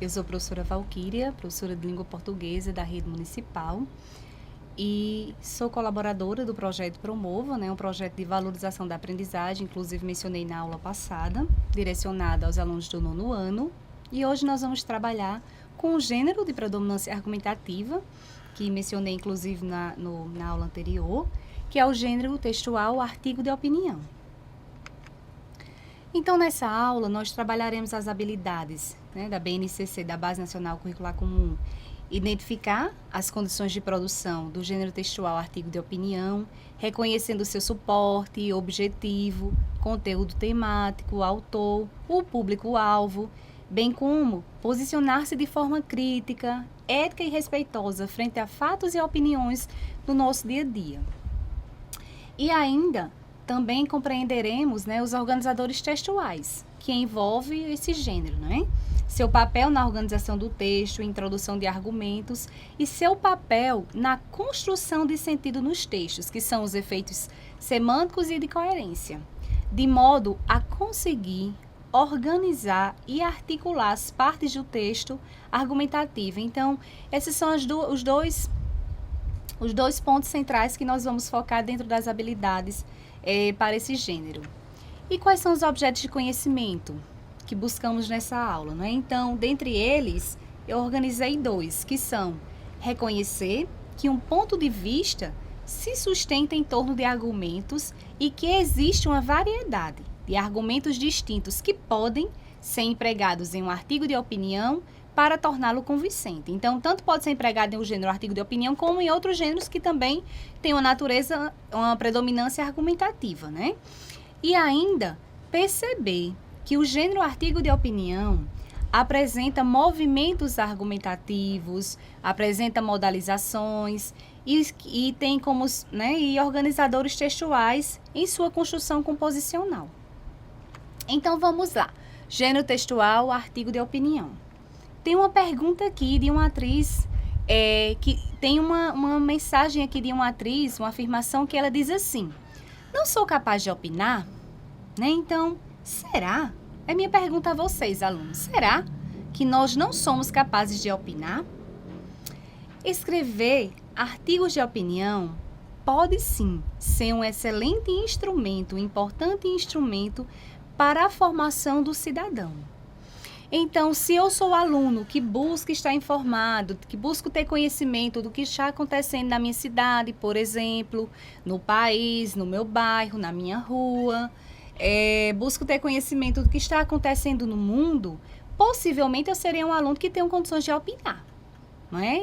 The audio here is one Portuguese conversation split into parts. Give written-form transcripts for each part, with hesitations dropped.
Eu sou a professora Valquíria, professora de língua portuguesa da rede municipal e sou colaboradora do projeto Promova, um projeto de valorização da aprendizagem, inclusive mencionei na aula passada, direcionada aos alunos do 9º ano. E hoje nós vamos trabalhar com o gênero de predominância argumentativa, que mencionei inclusive na aula anterior, que é o gênero textual artigo de opinião. Então, nessa aula, nós trabalharemos as habilidades da BNCC, da Base Nacional Curricular Comum, identificar as condições de produção do gênero textual artigo de opinião, reconhecendo o seu suporte, objetivo, conteúdo temático, autor, o público-alvo, bem como posicionar-se de forma crítica, ética e respeitosa frente a fatos e opiniões do nosso dia a dia. E ainda também compreenderemos os organizadores textuais, que envolve esse gênero, seu papel na organização do texto, introdução de argumentos e seu papel na construção de sentido nos textos, que são os efeitos semânticos e de coerência, de modo a conseguir organizar e articular as partes do texto argumentativo. Então, esses são os dois pontos centrais que nós vamos focar dentro das habilidades para esse gênero. E quais são os objetos de conhecimento que buscamos nessa aula? Então, dentre eles, eu organizei 2, que são reconhecer que um ponto de vista se sustenta em torno de argumentos e que existe uma variedade de argumentos distintos que podem ser empregados em um artigo de opinião para torná-lo convincente. Então, tanto pode ser empregado em um gênero artigo de opinião, como em outros gêneros que também têm uma natureza, uma predominância argumentativa, E ainda perceber que o gênero artigo de opinião apresenta movimentos argumentativos, apresenta modalizações e tem como e organizadores textuais em sua construção composicional. Então, vamos lá. Gênero textual, artigo de opinião. Tem uma pergunta aqui de uma atriz, que tem uma mensagem aqui de uma atriz, uma afirmação que ela diz assim: não sou capaz de opinar? Então, será? É minha pergunta a vocês, alunos. Será que nós não somos capazes de opinar? Escrever artigos de opinião pode sim ser um excelente instrumento, um importante instrumento para a formação do cidadão. Então, se eu sou aluno que busca estar informado, que busca ter conhecimento do que está acontecendo na minha cidade, por exemplo, no país, no meu bairro, na minha rua, busco ter conhecimento do que está acontecendo no mundo, possivelmente eu serei um aluno que tenha condições de opinar,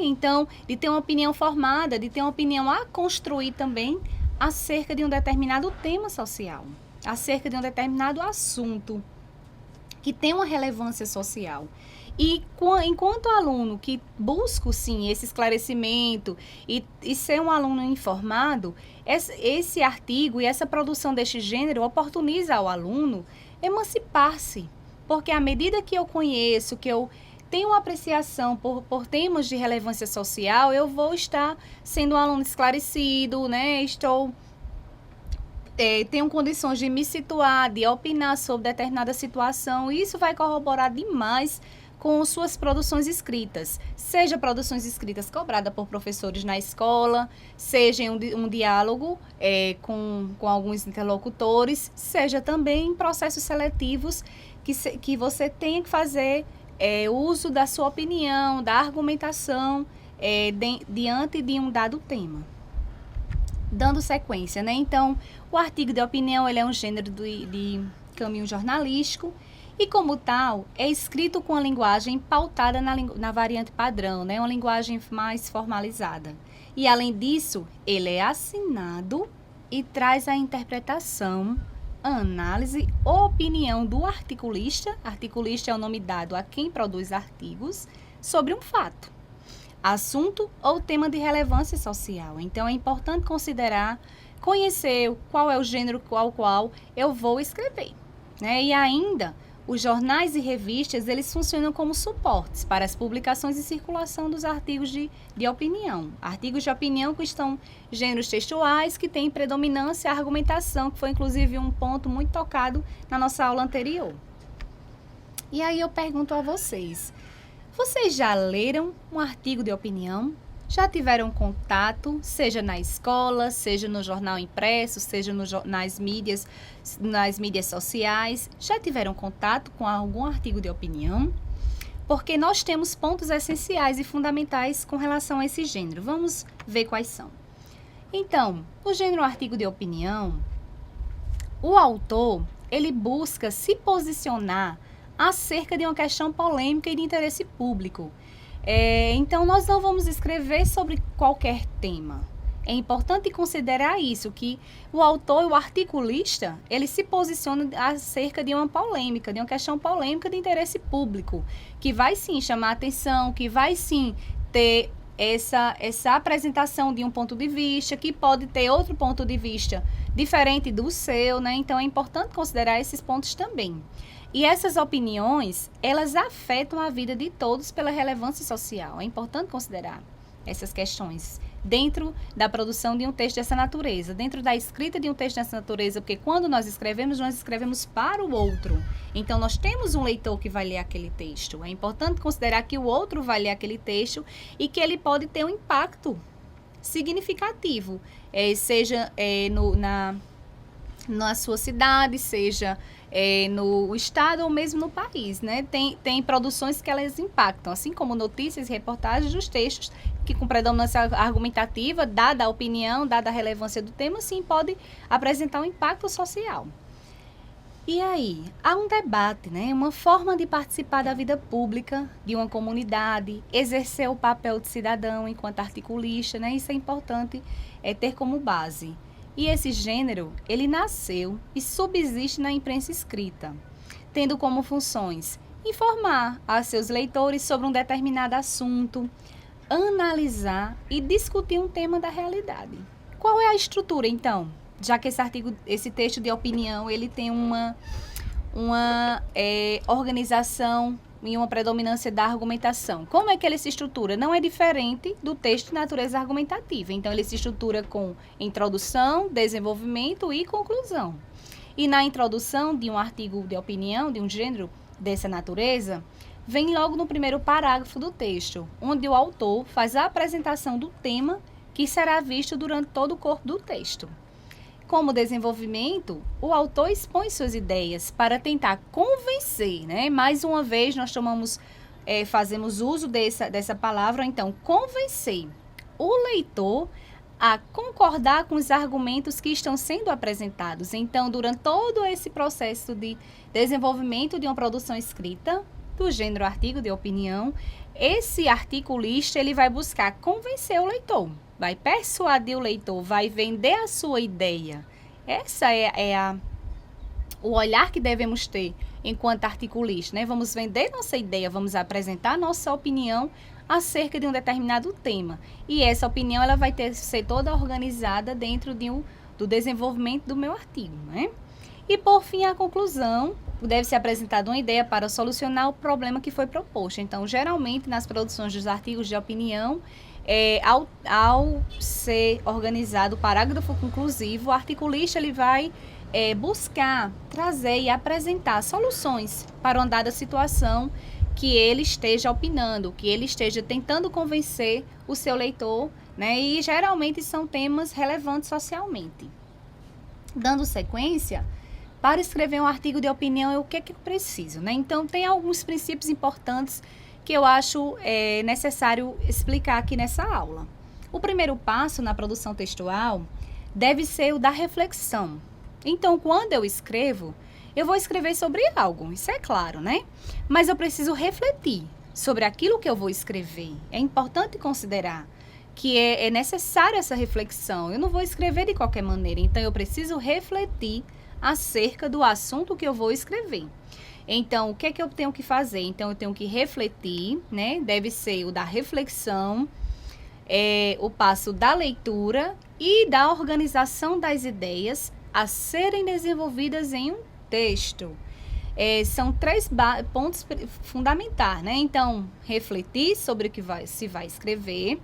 Então, de ter uma opinião formada, de ter uma opinião a construir também acerca de um determinado tema social, acerca de um determinado assunto que tem uma relevância social. E enquanto aluno que busco, sim, esse esclarecimento e ser um aluno informado, esse artigo e essa produção deste gênero oportuniza ao aluno emancipar-se, porque à medida que eu conheço, que eu tenho uma apreciação por temas de relevância social, eu vou estar sendo um aluno esclarecido, tenho condições de me situar, de opinar sobre determinada situação, e isso vai corroborar demais com suas produções escritas, seja produções escritas cobradas por professores na escola, seja em um diálogo com alguns interlocutores, seja também em processos seletivos que você tenha que fazer uso da sua opinião, da argumentação diante de um dado tema. Dando sequência, Então, o artigo de opinião ele é um gênero de caminho jornalístico e, como tal, é escrito com a linguagem pautada na variante padrão, uma linguagem mais formalizada. E, além disso, ele é assinado e traz a interpretação, a análise ou opinião do articulista. Articulista é o nome dado a quem produz artigos sobre um fato, assunto ou tema de relevância social. Então, é importante conhecer qual é o gênero qual eu vou escrever. E ainda, os jornais e revistas, eles funcionam como suportes para as publicações e circulação dos artigos de opinião. Artigos de opinião que estão gêneros textuais, que têm predominância a argumentação, que foi inclusive um ponto muito tocado na nossa aula anterior. E aí eu pergunto a vocês, Vocês já leram um artigo de opinião? Já tiveram contato, seja na escola, seja no jornal impresso, seja nas mídias sociais? Já tiveram contato com algum artigo de opinião? Porque nós temos pontos essenciais e fundamentais com relação a esse gênero. Vamos ver quais são. Então, o gênero artigo de opinião, o autor, ele busca se posicionar acerca de uma questão polêmica e de interesse público. Então, nós não vamos escrever sobre qualquer tema. É importante considerar isso, que o autor e o articulista, ele se posiciona acerca de uma polêmica, de uma questão polêmica de interesse público, que vai sim chamar atenção, que vai sim ter essa apresentação de um ponto de vista, que pode ter outro ponto de vista diferente do seu, né? Então, é importante considerar esses pontos também. E essas opiniões, elas afetam a vida de todos pela relevância social. É importante considerar essas questões dentro da produção de um texto dessa natureza, dentro da escrita de um texto dessa natureza, porque quando nós escrevemos para o outro. Então, nós temos um leitor que vai ler aquele texto. É importante considerar que o outro vai ler aquele texto e que ele pode ter um impacto significativo, seja na sua cidade, seja no estado ou mesmo no país, né? Tem produções que elas impactam, assim como notícias e reportagens dos textos que com predominância argumentativa, dada a opinião, dada a relevância do tema, sim, pode apresentar um impacto social. E aí, há um debate, né? Uma forma de participar da vida pública de uma comunidade, exercer o papel de cidadão enquanto articulista, né? Isso é importante ter como base. E esse gênero, ele nasceu e subsiste na imprensa escrita, tendo como funções informar a seus leitores sobre um determinado assunto, analisar e discutir um tema da realidade. Qual é a estrutura, então? Já que esse texto de opinião, ele tem uma organização e uma predominância da argumentação. Como é que ele se estrutura? Não é diferente do texto de natureza argumentativa. Então, ele se estrutura com introdução, desenvolvimento e conclusão. E na introdução de um artigo de opinião, de um gênero dessa natureza, vem logo no primeiro parágrafo do texto, onde o autor faz a apresentação do tema que será visto durante todo o corpo do texto. Como desenvolvimento, o autor expõe suas ideias para tentar convencer, né? Mais uma vez, nós fazemos uso dessa palavra, então, convencer o leitor a concordar com os argumentos que estão sendo apresentados. Então, durante todo esse processo de desenvolvimento de uma produção escrita, do gênero artigo de opinião, esse articulista, ele vai buscar convencer o leitor, vai persuadir o leitor, vai vender a sua ideia. Essa o olhar que devemos ter enquanto articulista, né? Vamos vender nossa ideia, vamos apresentar nossa opinião acerca de um determinado tema. E essa opinião, ela vai ser toda organizada dentro do desenvolvimento do meu artigo, né? E, por fim, a conclusão, deve ser apresentada uma ideia para solucionar o problema que foi proposto. Então, geralmente, nas produções dos artigos de opinião, ao ser organizado o parágrafo conclusivo, o articulista ele vai buscar, trazer e apresentar soluções para uma dada situação que ele esteja opinando, que ele esteja tentando convencer o seu leitor, né? E, geralmente, são temas relevantes socialmente. Dando sequência, para escrever um artigo de opinião, o que eu preciso, né? Então, tem alguns princípios importantes que eu acho necessário explicar aqui nessa aula. O primeiro passo na produção textual deve ser o da reflexão. Então, quando eu escrevo, eu vou escrever sobre algo, isso é claro, né? Mas eu preciso refletir sobre aquilo que eu vou escrever. É importante considerar que é necessária essa reflexão. Eu não vou escrever de qualquer maneira, então eu preciso refletir acerca do assunto que eu vou escrever. Então, o que é que eu tenho que fazer? Então, eu tenho que refletir, né? Deve ser o da reflexão, o passo da leitura e da organização das ideias a serem desenvolvidas em um texto. São 3 pontos fundamentais, né? Então, refletir sobre o que se vai escrever,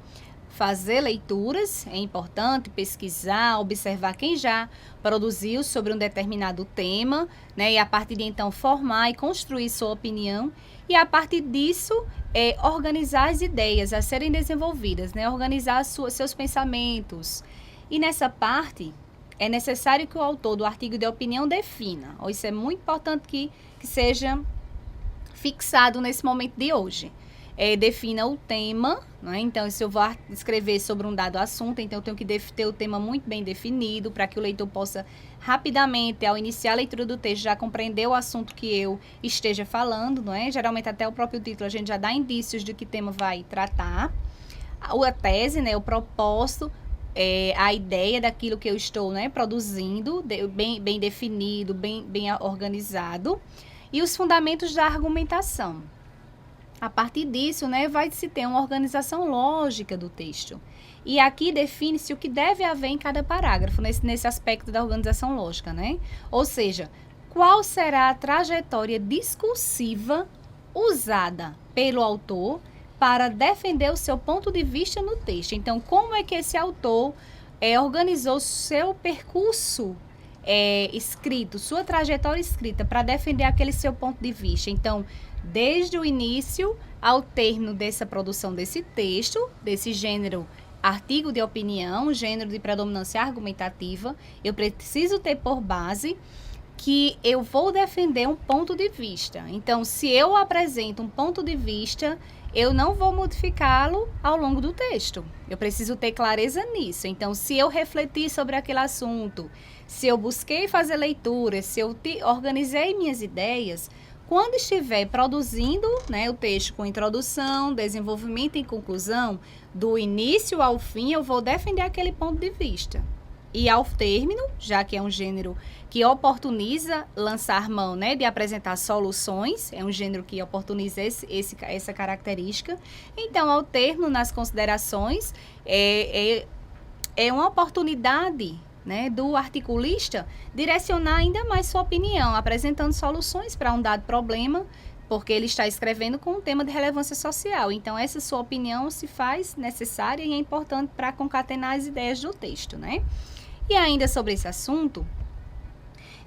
fazer leituras, é importante pesquisar, observar quem já produziu sobre um determinado tema, né? E a partir de então formar e construir sua opinião. e a partir disso organizar as ideias a serem desenvolvidas, né? Organizar seus pensamentos. E nessa parte é necessário que o autor do artigo de opinião defina. Isso é muito importante que seja fixado nesse momento de hoje. Defina o tema, né? Então, se eu vou escrever sobre um dado assunto, então eu tenho que ter o tema muito bem definido para que o leitor possa rapidamente, ao iniciar a leitura do texto, já compreender o assunto que eu esteja falando, não é? Geralmente até o próprio título a gente já dá indícios de que tema vai tratar. A tese, né? O propósito, a ideia daquilo que eu estou, né, produzindo, bem definido, bem organizado, e os fundamentos da argumentação. A partir disso, né, vai se ter uma organização lógica do texto. E aqui define-se o que deve haver em cada parágrafo, nesse aspecto da organização lógica, né? Ou seja, qual será a trajetória discursiva usada pelo autor para defender o seu ponto de vista no texto. Então, como é que esse autor organizou seu percurso escrito, sua trajetória escrita para defender aquele seu ponto de vista? Então, desde o início ao término dessa produção desse texto, desse gênero artigo de opinião, gênero de predominância argumentativa, eu preciso ter por base que eu vou defender um ponto de vista. Então, se eu apresento um ponto de vista, eu não vou modificá-lo ao longo do texto. Eu preciso ter clareza nisso. Então, se eu refletir sobre aquele assunto, se eu busquei fazer leituras, se eu organizei minhas ideias, quando estiver produzindo, né, o texto com introdução, desenvolvimento e conclusão, do início ao fim, eu vou defender aquele ponto de vista. E ao término, já que é um gênero que oportuniza lançar mão, né, de apresentar soluções, é um gênero que oportuniza essa característica. Então, ao término, nas considerações, é uma oportunidade, né, do articulista direcionar ainda mais sua opinião, apresentando soluções para um dado problema, porque ele está escrevendo com um tema de relevância social. Então, essa sua opinião se faz necessária e é importante para concatenar as ideias do texto, né? E ainda sobre esse assunto,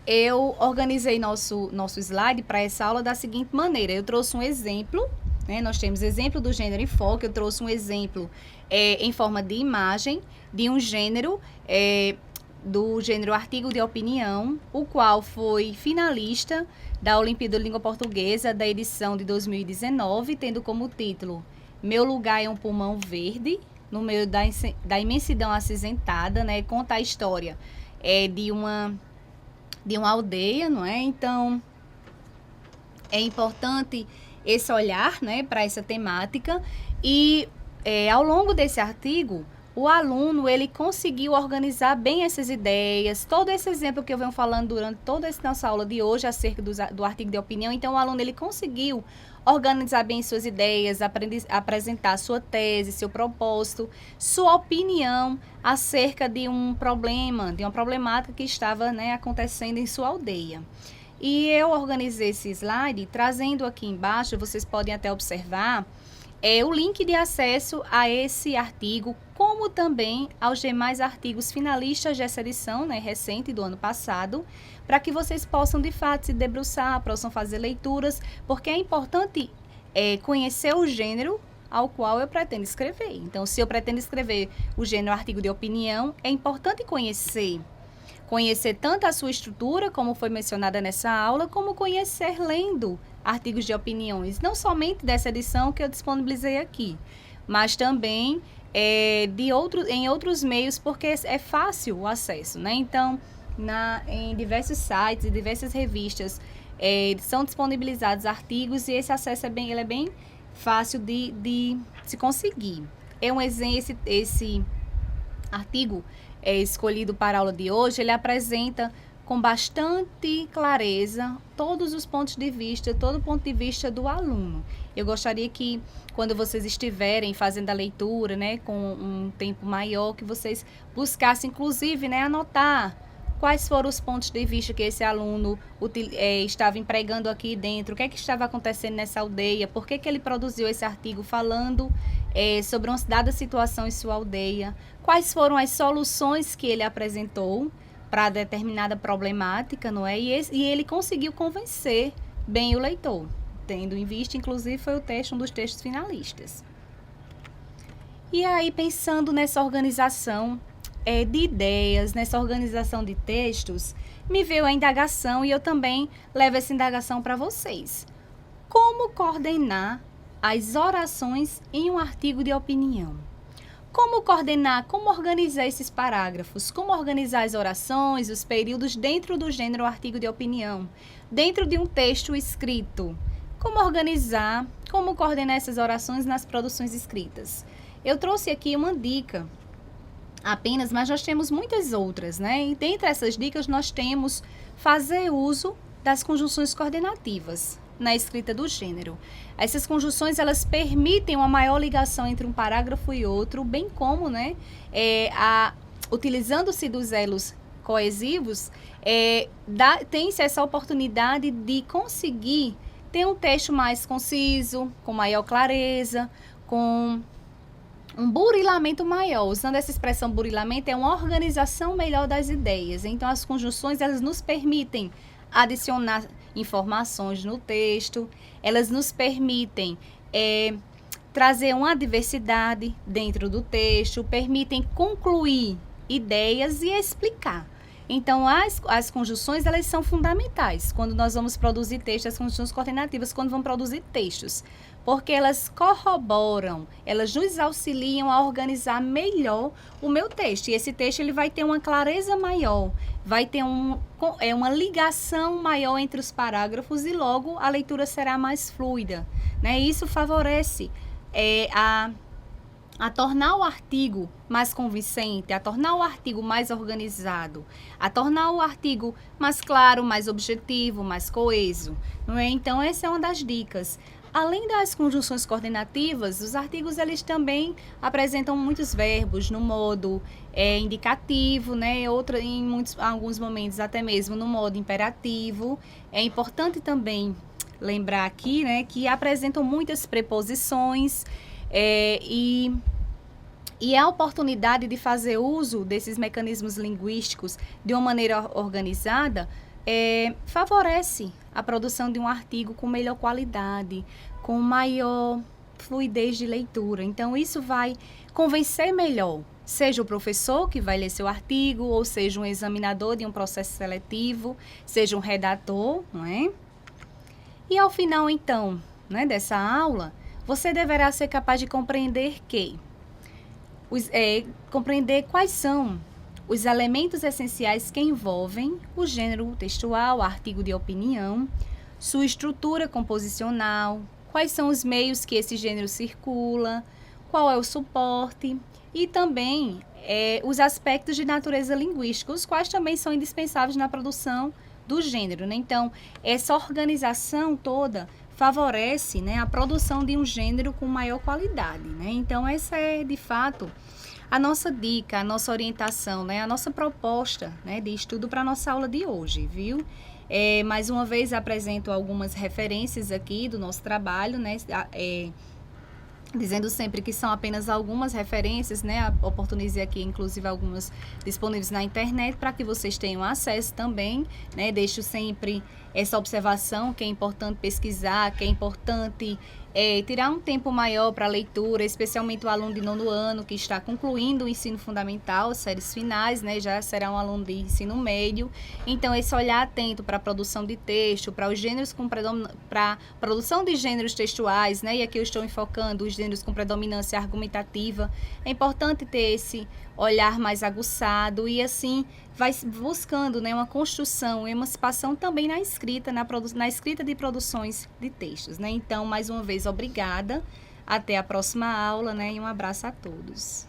eu organizei nosso slide para essa aula da seguinte maneira. Eu trouxe um exemplo, né? Nós temos exemplo do gênero em foco, eu trouxe um exemplo em forma de imagem de um gênero, do gênero artigo de opinião, o qual foi finalista da Olimpíada de Língua Portuguesa da edição de 2019, tendo como título Meu Lugar é um Pulmão Verde, no meio da imensidão acinzentada, né? Conta a história de uma aldeia, não é? Então, é importante esse olhar, né, para essa temática e ao longo desse artigo, o aluno, ele conseguiu organizar bem essas ideias, todo esse exemplo que eu venho falando durante toda essa nossa aula de hoje acerca do artigo de opinião. Então, o aluno, ele conseguiu organizar bem suas ideias, apresentar sua tese, seu propósito, sua opinião acerca de um problema, de uma problemática que estava, né, acontecendo em sua aldeia. E eu organizei esse slide, trazendo aqui embaixo, vocês podem até observar, o link de acesso a esse artigo, como também aos demais artigos finalistas dessa edição, né, recente do ano passado, para que vocês possam, de fato, se debruçar, possam fazer leituras, porque é importante conhecer o gênero ao qual eu pretendo escrever. Então, se eu pretendo escrever o gênero artigo de opinião, é importante conhecer tanto a sua estrutura, como foi mencionada nessa aula, como conhecer lendo artigos de opiniões, não somente dessa edição que eu disponibilizei aqui, mas também em outros meios, porque é fácil o acesso, né? Então, em diversos sites e diversas revistas são disponibilizados artigos e esse acesso ele é bem fácil de se conseguir. Esse artigo escolhido para a aula de hoje, ele apresenta com bastante clareza todos os pontos de vista, todo o ponto de vista do aluno. Eu gostaria que, quando vocês estiverem fazendo a leitura, né, com um tempo maior, que vocês buscassem, inclusive, né, anotar quais foram os pontos de vista que esse aluno estava empregando aqui dentro, o que é que estava acontecendo nessa aldeia, por que ele produziu esse artigo falando sobre uma dada situação em sua aldeia, quais foram as soluções que ele apresentou para determinada problemática, não é? E ele conseguiu convencer bem o leitor. tendo em vista, inclusive, foi o texto, um dos textos finalistas. E aí, pensando nessa organização de ideias, nessa organização de textos, me veio a indagação e eu também levo essa indagação para vocês. Como coordenar as orações em um artigo de opinião? Como coordenar, como organizar esses parágrafos? Como organizar as orações, os períodos dentro do gênero artigo de opinião? Dentro de um texto escrito? Como organizar, como coordenar essas orações nas produções escritas? Eu trouxe aqui uma dica apenas, mas nós temos muitas outras, né? E dentre essas dicas nós temos fazer uso das conjunções coordenativas na escrita do gênero. Essas conjunções, elas permitem uma maior ligação entre um parágrafo e outro, bem como, né, utilizando-se dos elos coesivos, tem-se essa oportunidade de conseguir ter um texto mais conciso, com maior clareza, com um burilamento maior. Usando essa expressão burilamento, é uma organização melhor das ideias. Então, as conjunções, elas nos permitem adicionar informações no texto, elas nos permitem trazer uma diversidade dentro do texto, permitem concluir ideias e explicar. Então, as conjunções, elas são fundamentais quando nós vamos produzir textos, as conjunções coordenativas, quando vamos produzir textos, porque elas corroboram, elas nos auxiliam a organizar melhor o meu texto. E esse texto, ele vai ter uma clareza maior, vai ter uma ligação maior entre os parágrafos e logo a leitura será mais fluida, né? Isso favorece a tornar o artigo mais convincente, a tornar o artigo mais organizado, a tornar o artigo mais claro, mais objetivo, mais coeso, não é? Então, essa é uma das dicas. Além das conjunções coordenativas, os artigos, eles também apresentam muitos verbos no modo indicativo, né? Em alguns momentos até mesmo no modo imperativo. É importante também lembrar aqui, né, que apresentam muitas preposições e a oportunidade de fazer uso desses mecanismos linguísticos de uma maneira organizada favorece a produção de um artigo com melhor qualidade, com maior fluidez de leitura. Então, isso vai convencer melhor, seja o professor que vai ler seu artigo, ou seja um examinador de um processo seletivo, seja um redator, não é? E ao final, então, né, dessa aula, você deverá ser capaz de compreender compreender quais são os elementos essenciais que envolvem o gênero textual, artigo de opinião, sua estrutura composicional, quais são os meios que esse gênero circula, qual é o suporte e também os aspectos de natureza linguística, os quais também são indispensáveis na produção do gênero, né? Então, essa organização toda favorece, né, a produção de um gênero com maior qualidade, né? Então, essa é, de fato, a nossa dica, a nossa orientação, né, a nossa proposta, né, de estudo para a nossa aula de hoje, viu? Mais uma vez, apresento algumas referências aqui do nosso trabalho, né, dizendo sempre que são apenas algumas referências, né? Oportunizei aqui, inclusive, algumas disponíveis na internet para que vocês tenham acesso também, né? Deixo sempre essa observação que é importante pesquisar, que é importante tirar um tempo maior para a leitura, especialmente o aluno de 9º ano que está concluindo o ensino fundamental, séries finais, né? Já será um aluno de ensino médio. Então, esse olhar atento para a produção de texto, para os gêneros para a produção de gêneros textuais, né? E aqui eu estou enfocando os gêneros com predominância argumentativa. É importante ter esse olhar mais aguçado e assim vai buscando, né, uma construção, uma emancipação também na escrita, na escrita de produções de textos, né? Então, mais uma vez, obrigada. Até a próxima aula, né? E um abraço a todos.